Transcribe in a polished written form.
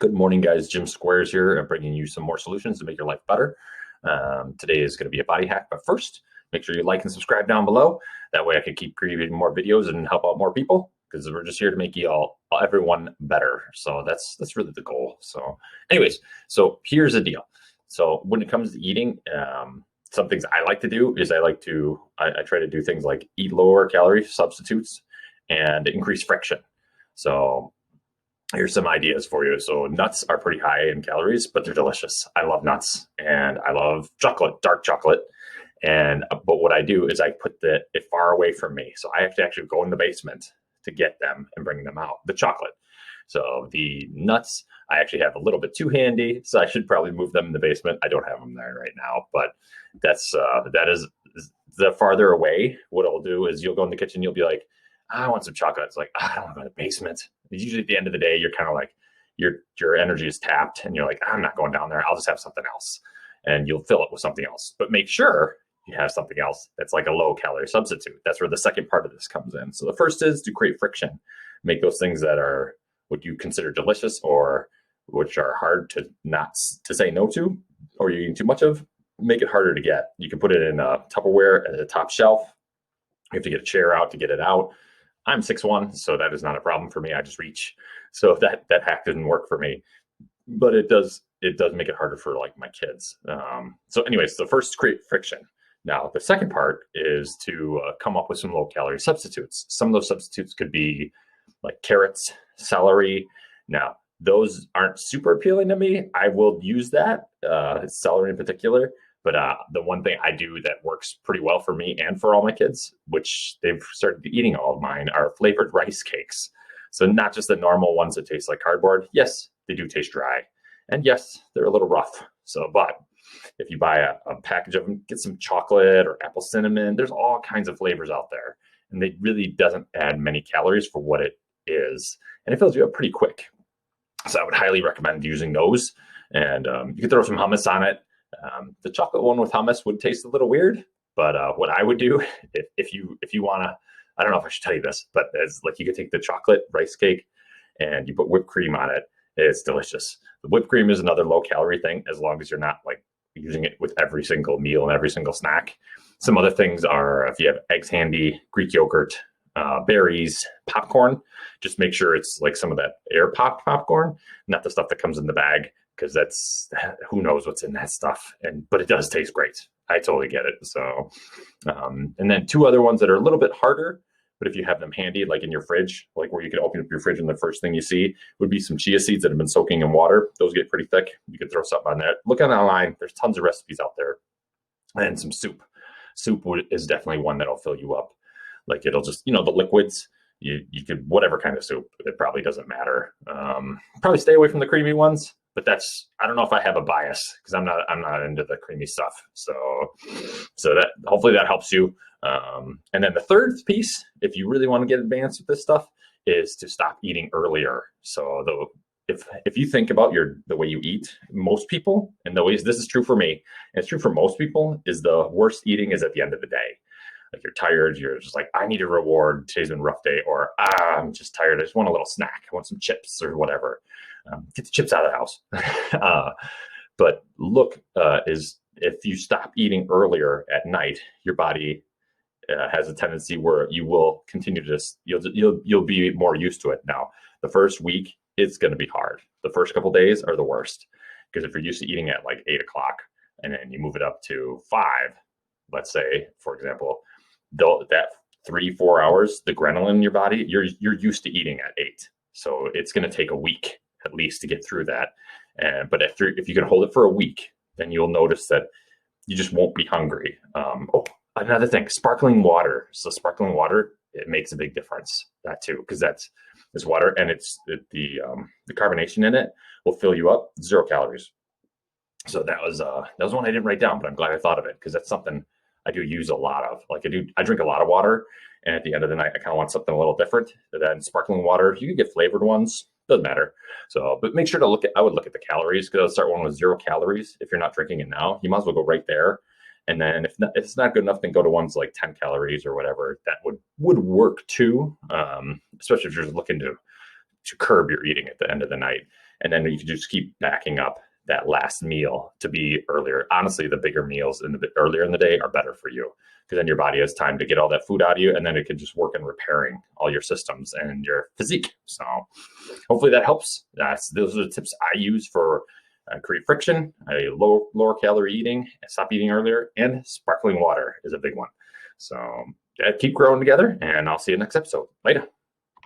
Good morning, guys. Jim Squares here, bringing you some more solutions to make your life better. Today is going to be a body hack, but first, make sure you like and subscribe down below. That way I can keep creating more videos and help out more people, because we're just here to make everyone better. So that's really the goal. So anyways, so here's the deal. So when it comes to eating, some things I like to do is I try to do things like eat lower calorie substitutes and increase friction. So here's some ideas for you. So nuts are pretty high in calories, but they're delicious. I love nuts and I love chocolate, dark chocolate. But what I do is I put it far away from me. So I have to actually go in the basement to get them and bring them out, the chocolate. So the nuts, I actually have a little bit too handy. So I should probably move them in the basement. I don't have them there right now, but that is the farther away. What I'll do is you'll go in the kitchen, you'll be like, I want some chocolate. It's like, I don't want to go to the basement. Usually at the end of the day, you're kind of like, your energy is tapped and you're like, I'm not going down there. I'll just have something else. And you'll fill it with something else. But make sure you have something else that's like a low calorie substitute. That's where the second part of this comes in. So the first is to create friction. Make those things that are what you consider delicious or which are hard to say no to, or you're eating too much of, make it harder to get. You can put it in a Tupperware at the top shelf. You have to get a chair out to get it out. I'm 6'1", so that is not a problem for me. I just reach. So that hack didn't work for me, but it does make it harder for like my kids. So anyways, the first, create friction. Now, the second part is to come up with some low calorie substitutes. Some of those substitutes could be like carrots, celery. Now, those aren't super appealing to me. I will use that, celery in particular. But the one thing I do that works pretty well for me and for all my kids, which they've started eating all of mine, are flavored rice cakes. So not just the normal ones that taste like cardboard. Yes, they do taste dry. And yes, they're a little rough. So, but if you buy a package of them, get some chocolate or apple cinnamon. There's all kinds of flavors out there. And they really doesn't add many calories for what it is. And it fills you up pretty quick. So I would highly recommend using those. And you can throw some hummus on it. The chocolate one with hummus would taste a little weird, but what I would do if you want to, I don't know if I should tell you this, but it's like you could take the chocolate rice cake and you put whipped cream on it. It's delicious. The whipped cream is another low calorie thing, as long as you're not like using it with every single meal and every single snack. Some other things are if you have eggs handy, Greek yogurt, berries, popcorn, just make sure it's like some of that air popped popcorn, not the stuff that comes in the bag, because that's, who knows what's in that stuff. But it does taste great. I totally get it. So, and then two other ones that are a little bit harder, but if you have them handy, like in your fridge, like where you can open up your fridge and the first thing you see would be some chia seeds that have been soaking in water. Those get pretty thick. You can throw something on there. Look online. There's tons of recipes out there. And some soup. Soup is definitely one that'll fill you up. Like it'll just, the liquids, you could, whatever kind of soup, it probably doesn't matter. Probably stay away from the creamy ones. But I don't know if I have a bias, because I'm not into the creamy stuff. So that hopefully that helps you. And then the third piece, if you really want to get advanced with this stuff, is to stop eating earlier. So if you think about the way you eat, most people, and the ways this is true for me, and it's true for most people, is the worst eating is at the end of the day. Like you're tired, you're just like, I need a reward. Today's been a rough day, or I'm just tired. I just want a little snack. I want some chips or whatever. Get the chips out of the house. But look, is if you stop eating earlier at night, your body has a tendency where you will continue to you'll be more used to it. Now, the first week, it's going to be hard. The first couple days are the worst, because if you're used to eating at like 8 o'clock and then you move it up to 5, let's say, for example, that 3-4 hours, the ghrelin in your body, you're used to eating at 8. So it's going to take a week at least to get through that. But if you can hold it for a week, then you'll notice that you just won't be hungry. Another thing, sparkling water. So sparkling water, it makes a big difference. That too, because it's water, and the carbonation in it will fill you up. 0 calories. So that was one I didn't write down, but I'm glad I thought of it, because that's something I do use a lot of. Like I drink a lot of water, and at the end of the night, I kind of want something a little different than sparkling water. You can get flavored ones. Doesn't matter. So, but make sure to I would look at the calories, because I'll start one with 0 calories. If you're not drinking it now, you might as well go right there. And then if it's not good enough, then go to ones like 10 calories or whatever. That would work too, especially if you're looking to to curb your eating at the end of the night. And then you can just keep backing up that last meal to be earlier. Honestly, the bigger meals earlier in the day are better for you, because then your body has time to get all that food out of you, and then it can just work in repairing all your systems and your physique. So hopefully that helps. Those are the tips I use for create friction, lower calorie eating, stop eating earlier, and sparkling water is a big one. So keep growing together, and I'll see you next episode. Later.